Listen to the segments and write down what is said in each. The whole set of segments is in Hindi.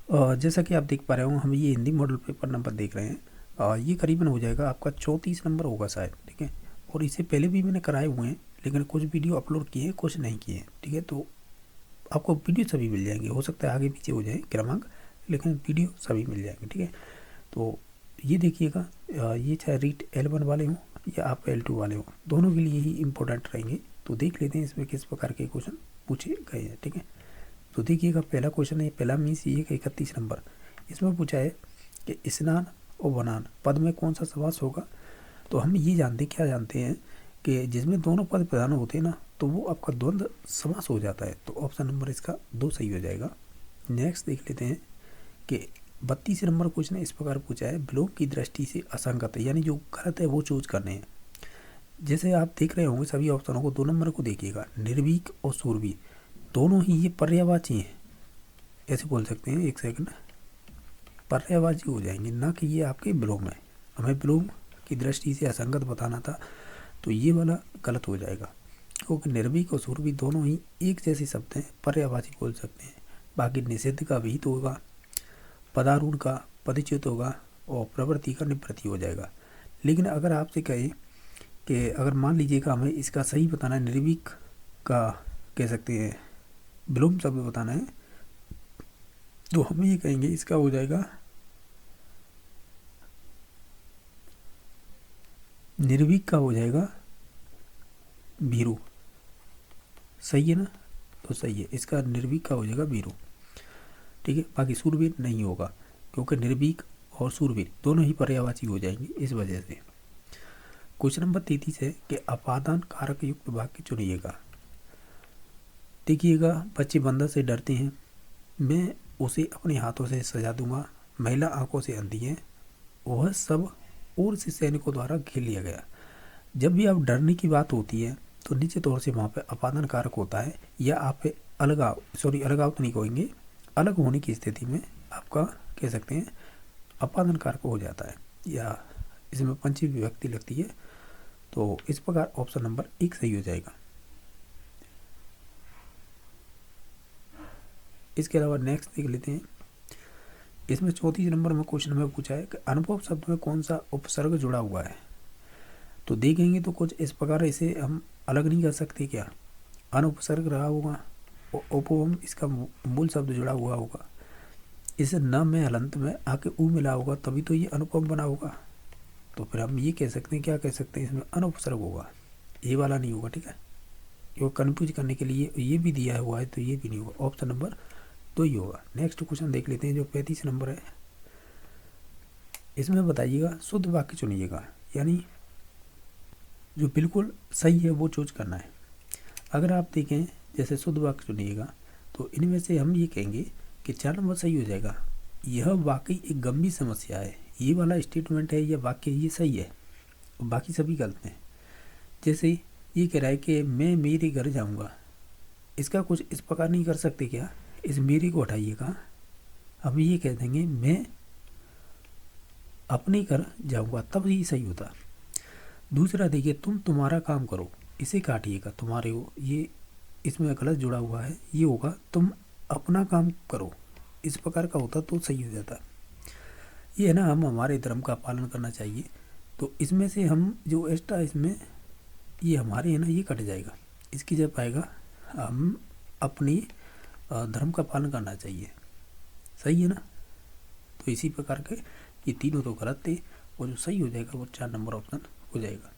जैसा कि आप देख पा रहे हो, हम ये हिंदी मॉडल पेपर नंबर देख रहे हैं। ये करीबन हो जाएगा आपका 34 नंबर होगा शायद, ठीक है। और इससे पहले भी मैंने कराए हुए हैं, लेकिन कुछ वीडियो अपलोड किए हैं, कुछ नहीं किए हैं, ठीक है। तो आपको वीडियो सभी मिल जाएंगे, हो सकता है आगे पीछे हो जाए क्रमांक, लेकिन वीडियो सभी मिल जाएंगे, ठीक है। तो ये देखिएगा, ये चाहे रीट L1 वाले हों या आप L2 वाले हों, दोनों के लिए ही इम्पोर्टेंट रहेंगे। तो देख लेते हैं इसमें किस प्रकार के क्वेश्चन पूछे गए हैं, ठीक है। तो देखिएगा, पहला क्वेश्चन है, पहला मीन्स ये 31 नंबर। इसमें पूछा है कि स्नान और बनान पद में कौन सा समास होगा। तो हम ये जानते हैं कि जिसमें दोनों पद प्रधान होते हैं ना, तो वो आपका द्वंद्व समास हो जाता है। तो ऑप्शन नंबर इसका 2 सही हो जाएगा। नेक्स्ट देख लेते हैं कि 32 नंबर क्वेश्चन इस प्रकार पूछा है, विलोम की दृष्टि से असंगत है, यानी जो गलत है वो चूज करने हैं। जैसे आप देख रहे होंगे सभी ऑप्शनों को, 2 नंबर को देखिएगा, निर्भीक और शूरवीर दोनों ही ये पर्यायवाची हैं, ऐसे बोल सकते हैं। एक सेकंड, पर्यायवाची हो जाएंगे, ना कि ये आपके विलोम है। हमें विलोम की दृष्टि से असंगत बताना था, तो ये वाला गलत हो जाएगा, क्योंकि निर्भीक और शूरवीर दोनों ही एक जैसे शब्द हैं, पर्यायवाची बोल सकते हैं। बाकी निषिद्ध का विहित होगा, पदारूढ़ का पदच्युत होगा, और प्रवृत्ति का निवृत्ति हो जाएगा। लेकिन अगर आपसे कहें कि अगर मान लीजिएगा हमें इसका सही बताना है, निर्भीक का कह सकते हैं विलोम शब्द बताना है, तो हम ये कहेंगे इसका हो जाएगा निर्भीक का हो जाएगा भीरू। सही है ना? तो सही है, इसका निर्भीक का हो जाएगा भीरू, ठीक है। बाकी शूरवीर नहीं होगा, क्योंकि निर्भीक और शूरवीर दोनों ही पर्यायवाची हो जाएंगे इस वजह से। क्वेश्चन नंबर 33 है कि अपादान कारक युक्त वाक्य चुनिएगा। देखिएगा, बच्चे बंदर से डरते हैं, मैं उसे अपने हाथों से सजा दूंगा, महिला आंखों से अंधी है, वह सब और से सैनिकों द्वारा घेर लिया गया। जब भी आप डरने की बात होती है तो निश्चित तौर से वहाँ पे अपादान कारक होता है, या आप अलगाव तो नहीं कहेंगे, अलग होने की स्थिति में आपका कह सकते हैं अपादान कारक हो जाता है, या इसमें पंचमी विभक्ति लगती है। तो इस प्रकार ऑप्शन नंबर 1 सही हो जाएगा। इसके अलावा नेक्स्ट देख लेते हैं। इसमें 34 नंबर में क्वेश्चन में पूछा है कि अनुभव शब्द में कौन सा उपसर्ग जुड़ा हुआ है। तो देखेंगे तो कुछ इस प्रकार, इसे हम अलग नहीं कर सकते क्या, अनुपसर्ग रहा होगा, उपवम इसका मूल शब्द जुड़ा हुआ होगा, इसे न में हलंत में आके ऊ मिला होगा, तभी तो ये अनुपम बना होगा। तो फिर हम ये कह सकते हैं, क्या कह सकते हैं, इसमें अनुपसर्ग होगा, ये वाला नहीं होगा, ठीक है। क्योंकि कन्फ्यूज करने के लिए ये भी दिया हुआ है, तो ये भी नहीं होगा, ऑप्शन नंबर 2 ही होगा। नेक्स्ट क्वेश्चन देख लेते हैं, जो 35 नंबर है। इसमें बताइएगा, शुद्ध वाक्य चुनिएगा, यानी जो बिल्कुल सही है वो चूज करना है। अगर आप देखें, जैसे शुद्ध वाक्य चुनिएगा, तो इनमें से हम ये कहेंगे कि 4 नंबर सही हो जाएगा। यह वाकई एक गंभीर समस्या है, ये वाला स्टेटमेंट है, यह वाक्य ये सही है, बाकी सभी गलत हैं। जैसे ये कह रहा है कि मैं मेरे घर जाऊंगा, इसका कुछ इस प्रकार नहीं कर सकते क्या, इस मेरे को हटाइएगा, हम ये कह देंगे मैं अपने घर जाऊंगा, तब ये सही होता। दूसरा देखिए, तुम तुम्हारा काम करो, इसे काटिएगा, तुम्हारे हो ये इसमें गलत जुड़ा हुआ है, ये होगा तुम अपना काम करो, इस प्रकार का होता तो सही हो जाता। ये है ना, हम हमारे धर्म का पालन करना चाहिए, तो इसमें से हम जो एक्स्ट्रा इसमें ये हमारे है ना, ये कट जाएगा, इसकी जब आएगा हम अपनी धर्म का पालन करना चाहिए, सही है ना। तो इसी प्रकार के ये तीनों तो गलत थे, और जो सही हो जाएगा वो 4 नंबर ऑप्शन हो जाएगा।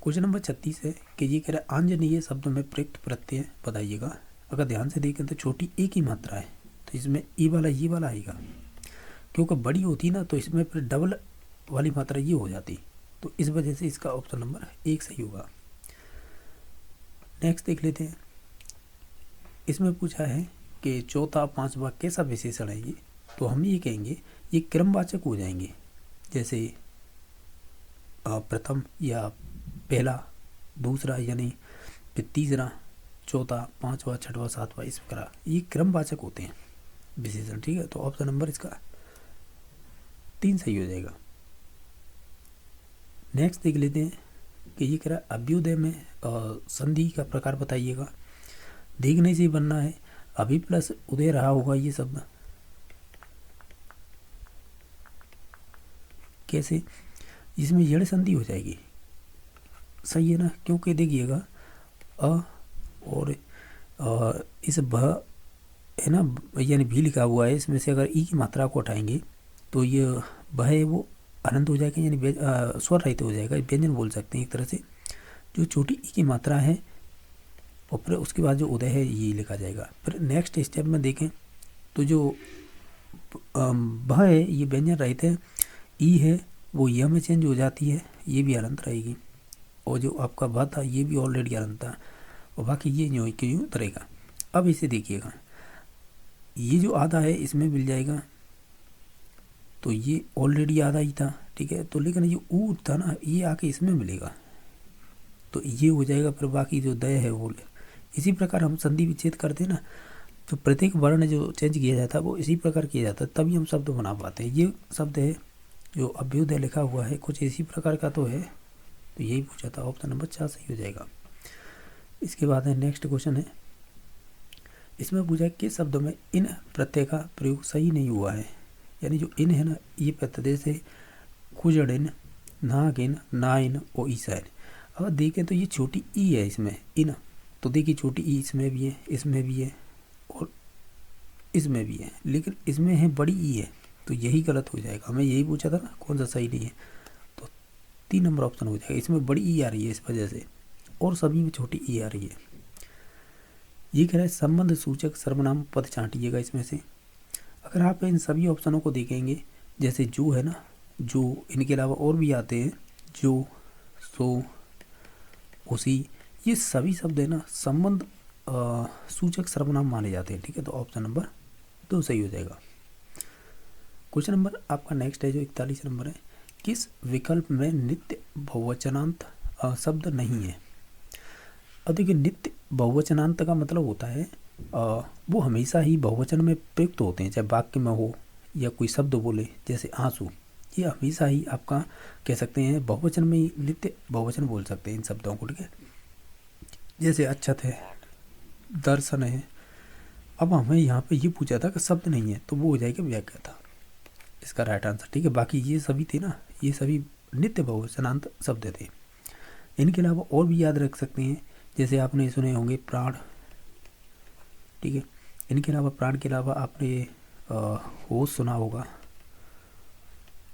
क्वेश्चन नंबर 36 है कि ये कह रहा है आंजनेय शब्द में प्रयुक्त प्रत्यय बताइएगा। अगर ध्यान से देखें तो छोटी एक ही मात्रा है, तो इसमें ये वाला आएगा, क्योंकि बड़ी होती ना तो इसमें फिर डबल वाली मात्रा ये हो जाती, तो इस वजह से इसका ऑप्शन नंबर 1 सही होगा। नेक्स्ट देख लेते हैं। इसमें पूछा है कि चौथा पांचवा कैसा विशेषण है ये, तो हम ये कहेंगे ये क्रमवाचक हो जाएंगे, जैसे प्रथम या पहला, दूसरा, यानी फिर तीसरा, चौथा, पांचवा, छठवां, सातवां, इस प्रकार ये क्रमवाचक होते हैं विशेषण, ठीक है। तो ऑप्शन नंबर इसका 3 सही हो जाएगा। नेक्स्ट देख लेते हैं कि ये कह रहा है अभ्युदय में संधि का प्रकार बताइएगा। देखने से बनना है, अभी प्लस उदय रहा होगा ये शब्द, कैसे, इसमें यड़ संधि हो जाएगी, सही है ना, क्योंकि देखिएगा अ और इस भ है ना, यानी भी लिखा हुआ है, इसमें से अगर ई की मात्रा को हटाएंगे तो ये भ है वो अनंत हो जाएगा, यानी स्वर रहित हो जाएगा, व्यंजन बोल सकते हैं एक तरह से। जो छोटी ई की मात्रा है और फिर उसके बाद जो उदय है ये लिखा जाएगा। फिर नेक्स्ट स्टेप में देखें तो जो भ है ये व्यंजन रहित है, ई है वो य में चेंज हो जाती है, ये भी अनंत रहेगी, और जो आपका भ था ये भी ऑलरेडी अनंत था, और बाकी ये यूँ क्यों यूँ रहेगा। अब इसे देखिएगा, ये जो आधा है इसमें मिल जाएगा, तो ये ऑलरेडी आधा ही था, ठीक है, तो लेकिन ये ऊ था ना, ये आके इसमें मिलेगा, तो ये हो जाएगा। फिर बाकी जो दय है वो इसी प्रकार हम संधि विच्छेद करते हैं ना, तो प्रत्येक वर्ण जो चेंज किया जाता है वो इसी प्रकार किया जाता है, तभी हम शब्द बना पाते हैं। ये शब्द है जो अभ्युदय लिखा हुआ है, कुछ इसी प्रकार का तो है, तो यही पूछा था, ऑप्शन नंबर 4 सही हो जाएगा। इसके बाद है नेक्स्ट क्वेश्चन है, इसमें पूछा है किस शब्द में इन प्रत्यय का प्रयोग सही नहीं हुआ है, यानी जो इन है ना, ये प्रत्यय से कुजड़िन, नागिन, नाइन और ईसाइन। अब देखें तो ये छोटी ई है इसमें इन, तो देखिए छोटी ई इसमें भी है, इसमें भी है और इसमें भी है, लेकिन इसमें है बड़ी ई है, तो यही गलत हो जाएगा। हमें यही पूछा था ना कौन सा सही नहीं है, तो 3 नंबर ऑप्शन हो जाएगा। इसमें बड़ी ई आ रही है इस वजह से, और सभी में छोटी ई आ रही है। ये कह रहा है संबंध सूचक सर्वनाम पद छांटिएगा इसमें से। अगर आप इन सभी ऑप्शनों को देखेंगे, जैसे जो है ना, जो, इनके अलावा और भी आते हैं, जो, सो, उसी, ये सभी शब्द है ना संबंध सूचक सर्वनाम माने जाते हैं, ठीक है, तो ऑप्शन नंबर 2 सही हो जाएगा। क्वेश्चन नंबर आपका नेक्स्ट है जो 41 नंबर है, किस विकल्प में नित्य बहुवचनांत शब्द नहीं है। अब देखिए नित्य बहुवचनांत का मतलब होता है वो हमेशा ही बहुवचन में प्रयुक्त होते हैं, चाहे वाक्य में हो या कोई शब्द बोले, जैसे आंसू, ये हमेशा ही आपका कह सकते हैं बहुवचन में ही नित्य बहुवचन बोल सकते हैं इन शब्दों को, ठीक है। जैसे अच्छत है, दर्शन है। अब हमें यहाँ पे ये पूछा था कि शब्द नहीं है, तो वो हो जाएगा व्याख्या था इसका राइट आंसर, ठीक है। बाकी ये सभी थे ना, ये सभी नित्य बहुवचनांत शब्द थे। इनके अलावा और भी याद रख सकते हैं, जैसे आपने सुने होंगे प्राण, ठीक है। इनके अलावा प्राण के अलावा आपने होश सुना होगा,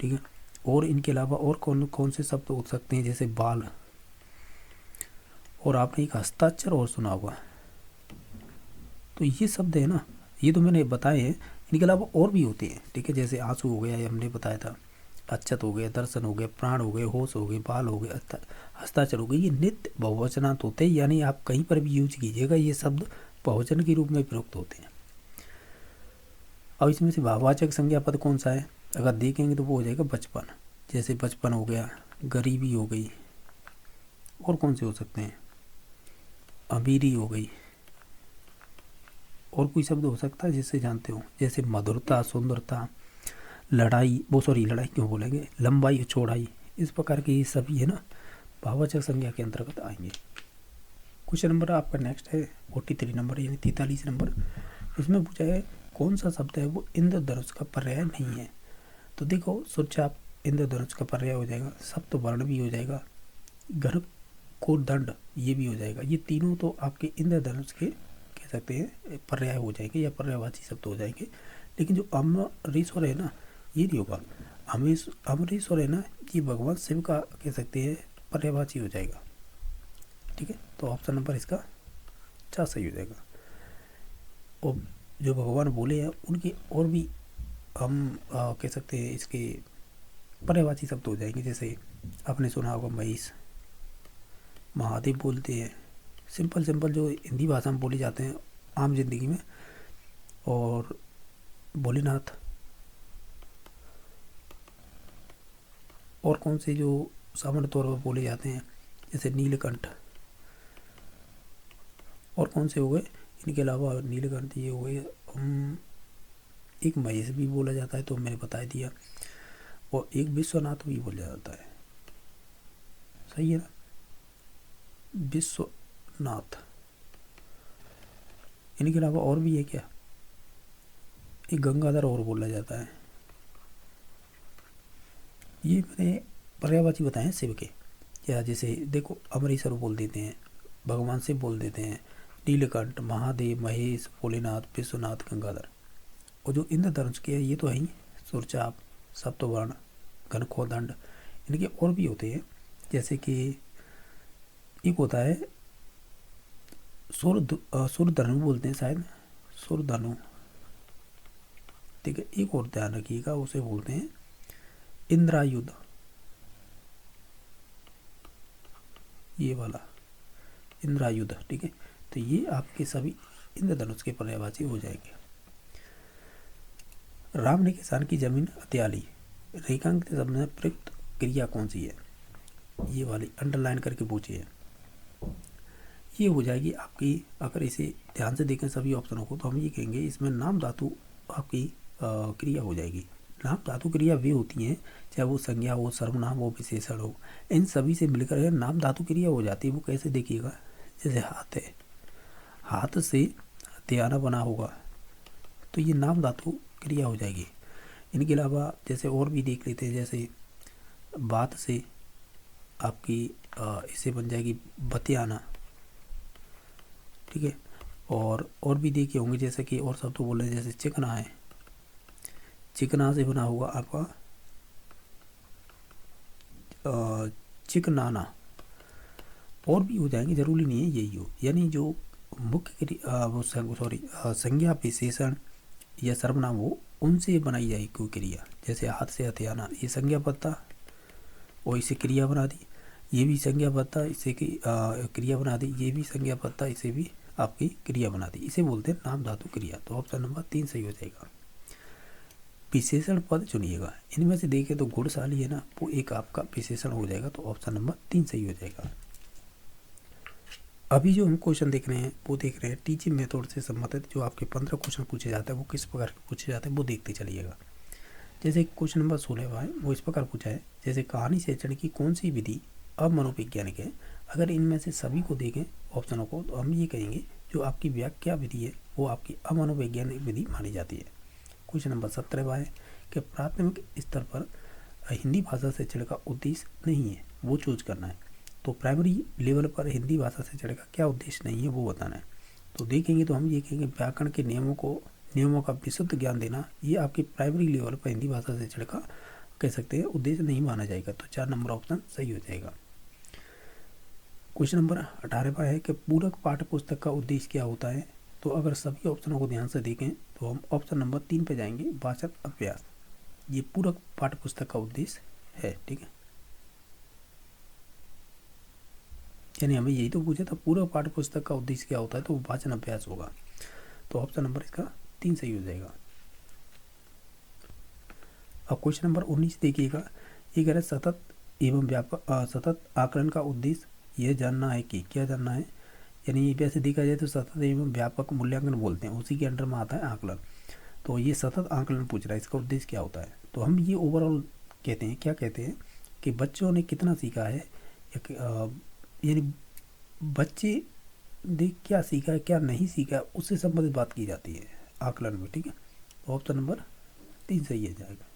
ठीक है। और इनके अलावा और कौन कौन से शब्द हो सकते हैं, जैसे बाल, और आपने एक हस्ताक्षर और सुना होगा। तो ये शब्द है ना, ये तो मैंने बताए हैं, इनके अलावा और भी होते हैं, ठीक है। जैसे आंसू हो गया, ये हमने बताया था, अच्छत हो गया, दर्शन हो गया, प्राण हो गए, होश हो गए, बाल हो गए, हस्ताक्षर हो गए, ये नित्य बहुवचनांत होते हैं, यानी आप कहीं पर भी यूज कीजिएगा ये शब्द बहुवचन के रूप में प्रयुक्त होते हैं। अब इसमें से भाववाचक संज्ञा पद कौन सा है, अगर देखेंगे तो वो हो जाएगा बचपन, जैसे बचपन हो गया, गरीबी हो गई, और कौन से हो सकते हैं, अमीरी हो गई, और कोई शब्द हो सकता है जिससे जानते हो, जैसे मधुरता, सुंदरता, लड़ाई, लड़ाई क्यों बोलेंगे, लंबाई, चौड़ाई, इस प्रकार के ये सभी है ना भाववाचक संज्ञा के अंतर्गत आएंगे। क्वेश्चन नंबर आपका नेक्स्ट है 43 नंबर, यानी 43 नंबर। इसमें पूछा है कौन सा शब्द है वो इंद्रधनुष का पर्याय नहीं है। तो देखो सुरचाप इंद्रधनुष का पर्याय हो जाएगा, सप्त वर्ण भी हो जाएगा, घर को दंड ये भी हो जाएगा। ये तीनों तो आपके इंद्रधनुष के कह सकते हैं पर्याय हो जाएंगे या पर्यायवाची शब्द हो जाएंगे। लेकिन जो अमरेश्वर है ना, ये नहीं होगा। अमरेश्वर है ना, ये भगवान शिव का कह सकते हैं पर्यायवाची हो जाएगा, ठीक है। तो ऑप्शन नंबर इसका 4 सही हो जाएगा। और जो भगवान बोले हैं उनके और भी हम कह सकते हैं इसके पर्यायवाची शब्द हो जाएंगे। जैसे आपने सुना होगा महेश, महादेव बोलते हैं, सिंपल जो हिंदी भाषा में बोले जाते हैं आम जिंदगी में, और भोलेनाथ, और कौन से जो सामान्य तौर पर बोले जाते हैं जैसे नीलकंठ, और कौन से हो गए इनके अलावा, नीलकंठ ये हो गए, एक महेश भी बोला जाता है तो मैंने बता दिया, और एक विश्वनाथ भी बोला जाता है, सही है ना, विश्वनाथ। इनके अलावा और भी है क्या, एक गंगाधर और बोला जाता है, ये मैंने पर्यायवाची बताए शिव के, या जैसे देखो अमरीश्वर बोल देते हैं, भगवान शिव बोल देते हैं, नीलकंठ, महादेव, महेश, भोलेनाथ, विश्वनाथ, गंगाधर। और जो इंद्रधनुष के ये तो है ही, सुरचाप, सप्तवर्ण, घनखोदंड, इनके और भी होते हैं। जैसे कि एक होता है सूर्यधनु बोलते हैं शायद, सूर्यधनु, ठीक है। एक और ध्यान रखिएगा, उसे बोलते हैं इंद्रायुध, ये वाला इंद्रायुध, ठीक है। तो ये आपके सभी इंद्रधनुष के पर्यायवाची हो जाएंगे। राम ने किसान की जमीन हथियाली, रेखांकित शब्द में प्रयुक्त क्रिया कौन सी है? ये वाली अंडरलाइन करके पूछिए। ये हो जाएगी आपकी, अगर इसे ध्यान से देखें सभी ऑप्शनों को, तो हम ये कहेंगे इसमें नाम धातु आपकी क्रिया हो जाएगी। नाम धातु क्रिया वे होती हैं, चाहे वो संज्ञा हो, सर्वनाम हो, विशेषण हो, इन सभी से मिलकर नाम धातु क्रिया हो जाती है। वो कैसे देखिएगा, जैसे हाथ है, हाथ से हथियाना बना होगा, तो ये नाम धातु क्रिया हो जाएगी। इनके अलावा जैसे और भी देख लेते हैं, जैसे बात से आपकी इसे बन जाएगी बतियाना, ठीक है। और भी देखे होंगे, जैसे कि और सब तो बोल रहे हैं, जैसे चिकना है, चिकना से बना होगा आपका चिकनाना, और भी हो जाएंगे, जरूरी नहीं है यही हो। यानी जो मुख्य संज्ञा, विशेषण या सर्वनाम हो, उनसे बनाई जाएगी कोई क्रिया। जैसे हाथ से हथियाना, ये संज्ञा पत्ता और इसे क्रिया बना दी, ये भी संज्ञा पत्ता, इसे क्रिया बना दी, ये भी संज्ञा पत्ता, इसे भी आपकी क्रिया बना दी। इसे बोलते हैं नाम धातु क्रिया। तो ऑप्शन नंबर 3 सही हो जाएगा। विशेषण पद चुनिएगा, इनमें से देखें तो गुणशाली है ना, वो एक आपका विशेषण हो जाएगा। तो ऑप्शन नंबर 3 सही हो जाएगा। अभी जो हम क्वेश्चन देख रहे हैं वो देख रहे हैं टीचिंग मेथड से संबंधित, जो आपके 15 क्वेश्चन पूछे जाते हैं वो किस प्रकार के पूछे जाते हैं वो देखते चलिएगा। जैसे क्वेश्चन नंबर 16 है, वो इस प्रकार पूछा है, जैसे कहानी सेचन की कौन सी विधि अमनोवैज्ञानिक है? अगर इनमें से सभी को देखें ऑप्शनों को, तो हम ये कहेंगे जो आपकी व्याख्या विधि है वो आपकी अमनोवैज्ञानिक विधि मानी जाती है। क्वेश्चन नंबर 17 है कि प्राथमिक स्तर पर हिंदी भाषा शिक्षण का उद्देश्य नहीं है, वो चूज करना है। तो प्राइमरी लेवल पर हिंदी भाषा शिक्षण का क्या उद्देश्य नहीं है वो बताना है। तो देखेंगे तो हम ये कहेंगे व्याकरण के नियमों का विशुद्ध ज्ञान देना, ये आपके प्राइमरी लेवल पर हिंदी भाषा शिक्षण का कह सकते हैं उद्देश्य नहीं माना जाएगा। तो 4 नंबर ऑप्शन सही हो जाएगा। क्वेश्चन नंबर 18 है कि पूरक पाठ्य पुस्तक का उद्देश्य क्या होता है? तो अगर सभी ऑप्शनों को ध्यान से देखें तो हम ऑप्शन नंबर 3 पे जाएंगे, वाचक अभ्यास। ये पूरक पाठ्य पुस्तक का उद्देश्य है, ठीक है। यानी हमें यही तो पूछा था पूरक पाठ्य पुस्तक का उद्देश्य क्या होता है, तो वाचन अभ्यास होगा। तो ऑप्शन नंबर इसका 3 सही हो जाएगा। अब क्वेश्चन नंबर 19 देखिएगा, ये कह रहा है सतत एवं व्यापक सतत आकलन का उद्देश्य यह जानना है कि क्या जानना है। यानी वैसे देखा जाए तो सतत एवं व्यापक मूल्यांकन बोलते हैं, उसी के अंडर में आता है आकलन। तो ये सतत आकलन पूछ रहा है, इसका उद्देश्य क्या होता है? तो हम ये ओवरऑल कहते हैं, क्या कहते हैं कि बच्चों ने कितना सीखा है, यानी बच्चे ने क्या सीखा है क्या नहीं सीखा है उससे संबंधित बात की जाती है आकलन में, ठीक है। तो ऑप्शन नंबर 3 सही है जाएगा।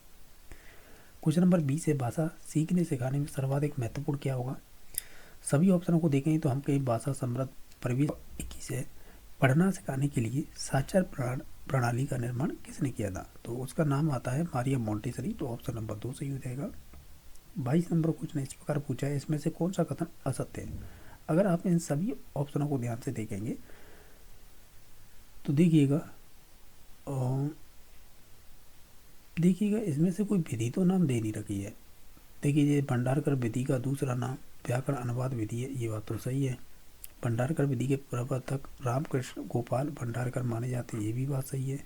क्वेश्चन नंबर 20 है, भाषा सीखने सिखाने में सर्वाधिक महत्वपूर्ण क्या होगा? सभी ऑप्शनों को देखें तो हम कहीं भाषा समृद्ध परिवेश 21 है, पढ़ना सिखाने के लिए साक्षर प्रणाली का निर्माण किसने किया था? तो उसका नाम आता है मारिया मोंटेसरी। तो ऑप्शन नंबर 2 सही हो जाएगा। 22 नंबर क्वेश्चन इस प्रकार पूछा है, इसमें से कौन सा कथन असत्य है? अगर आप इन सभी ऑप्शनों को ध्यान से देखेंगे तो देखिएगा इसमें से कोई विधि तो नाम दे नहीं रखी है। देखिए ये भंडारकर विधि का दूसरा नाम व्याकरण अनुवाद विधि है, ये बात तो सही है। भंडारकर विधि के प्रवर्तक रामकृष्ण गोपाल भंडारकर माने जाते हैं, ये भी बात सही है।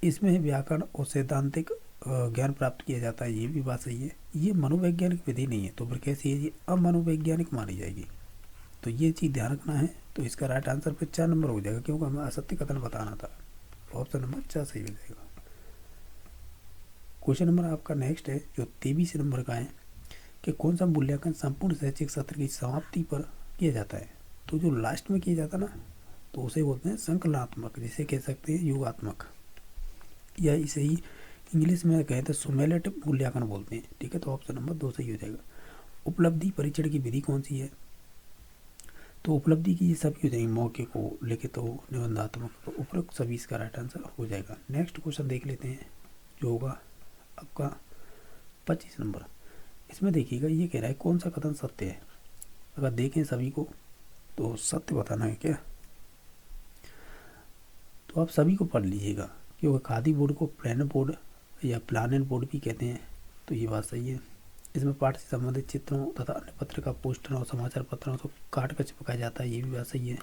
इसमें व्याकरण और सैद्धांतिक ज्ञान प्राप्त किया जाता है, ये भी बात सही है। ये मनोवैज्ञानिक विधि नहीं है, तो फिर कैसी है, ये अमनोवैज्ञानिक मानी जाएगी। तो ये चीज़ ध्यान रखना है। तो इसका राइट आंसर फिर 4 नंबर हो जाएगा, क्योंकि हमें असत्य कथन बताना था। ऑप्शन नंबर 4 सही हो जाएगा। क्वेश्चन नंबर आपका नेक्स्ट है जो 23 नंबर का है कि कौन सा मूल्यांकन संपूर्ण शैक्षिक सत्र की समाप्ति पर किया जाता है? तो जो लास्ट में किया जाता है ना, तो उसे बोलते हैं संकलनात्मक, जिसे कह सकते हैं योगात्मक, या इसे ही इंग्लिश में कहें तो सुमेलेटिव मूल्यांकन बोलते हैं, ठीक है। तो ऑप्शन नंबर 2 सही हो जाएगा। उपलब्धि परीक्षण की विधि कौन सी है? तो उपलब्धि की ये सभी हो जाएंगे, मौके को लिखित हो, निबंधात्मक, तो उपरोक्त सभी इसका राइट आंसर हो जाएगा। नेक्स्ट क्वेश्चन देख लेते हैं जो होगा आपका 25 नंबर। इसमें देखिएगा ये कह रहा है कौन सा कथन सत्य है। अगर देखें सभी को तो सत्य बताना है क्या, तो आप सभी को पढ़ लीजिएगा, क्योंकि खादी बोर्ड को प्लानर बोर्ड या प्लानर बोर्ड भी कहते हैं, तो ये बात सही है। इसमें पाठ से संबंधित चित्रों तथा अन्य पत्रिका पोस्टर और समाचार पत्रों को काट कर चिपकाया जाता है, ये भी बात सही है।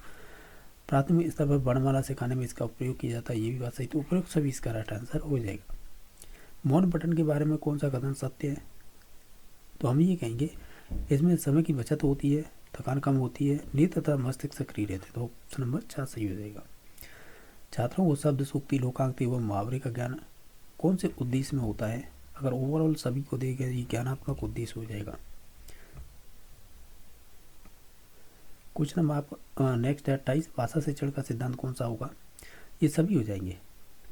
प्राथमिक स्तर पर वर्णमाला सिखाने में इसका उपयोग किया जाता है, ये भी बात सही। तो उपयोग सभी इसका राइट आंसर हो जाएगा। मौन बटन के बारे में कौन सा कथन सत्य है? तो हम ये कहेंगे इसमें समय की बचत होती है, थकान कम होती है, नींद तथा मस्तिष्क सक्रिय रहते हैं, तो ऑप्शन नंबर 4 सही हो जाएगा। छात्रों को शब्द, सूक्ति, लोकांक्ति एवं मुहावरे का ज्ञान कौन से उद्देश्य में होता है? अगर ओवरऑल सभी को देखें ये ज्ञानात्मक उद्देश्य हो जाएगा। क्वेश्चन नंबर आप नेक्स्ट है 28, भाषा शिक्षण का सिद्धांत कौन सा होगा? ये सभी हो जाएंगे,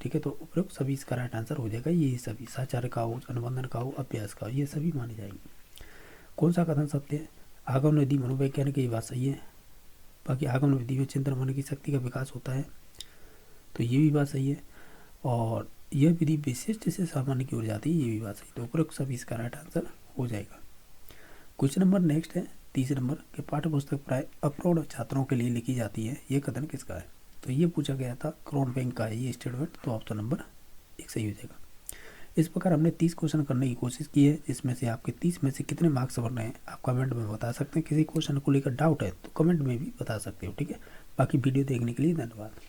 ठीक है। तो उपयुक्त सभी इसका राइट आंसर हो जाएगा। ये सभी साचार्य का हो, अनुबंधन का हो, अभ्यास का हो, ये सभी माने जाएंगे। कौन सा कथन सत्य है? आगमन विधि मनोवैज्ञानिक, ये बात सही है। बाकी आगमन विधि में चिंतन मन की शक्ति का विकास होता है, तो ये भी बात सही है। और यह विधि विशिष्ट से सामान्य की ओर जाती है, ये भी बात सही। तो उपरोक्त सभी इसका राइट आंसर हो जाएगा। क्वेश्चन नंबर नेक्स्ट है 30 नंबर के पाठ्य पुस्तक प्राय अप्रौढ़ छात्रों के लिए लिखी जाती है, ये कथन किसका है? तो ये पूछा गया था, क्रोन बैंक का है ये स्टेटमेंट, तो ऑप्शन नंबर 1 सही हो जाएगा। इस प्रकार हमने 30 क्वेश्चन करने की कोशिश की है। इसमें से आपके 30 में से कितने मार्क्स बन रहे हैं आप कमेंट में बता सकते हैं। किसी क्वेश्चन को लेकर डाउट है तो कमेंट में भी बता सकते हो, ठीक है। बाकी वीडियो देखने के लिए धन्यवाद।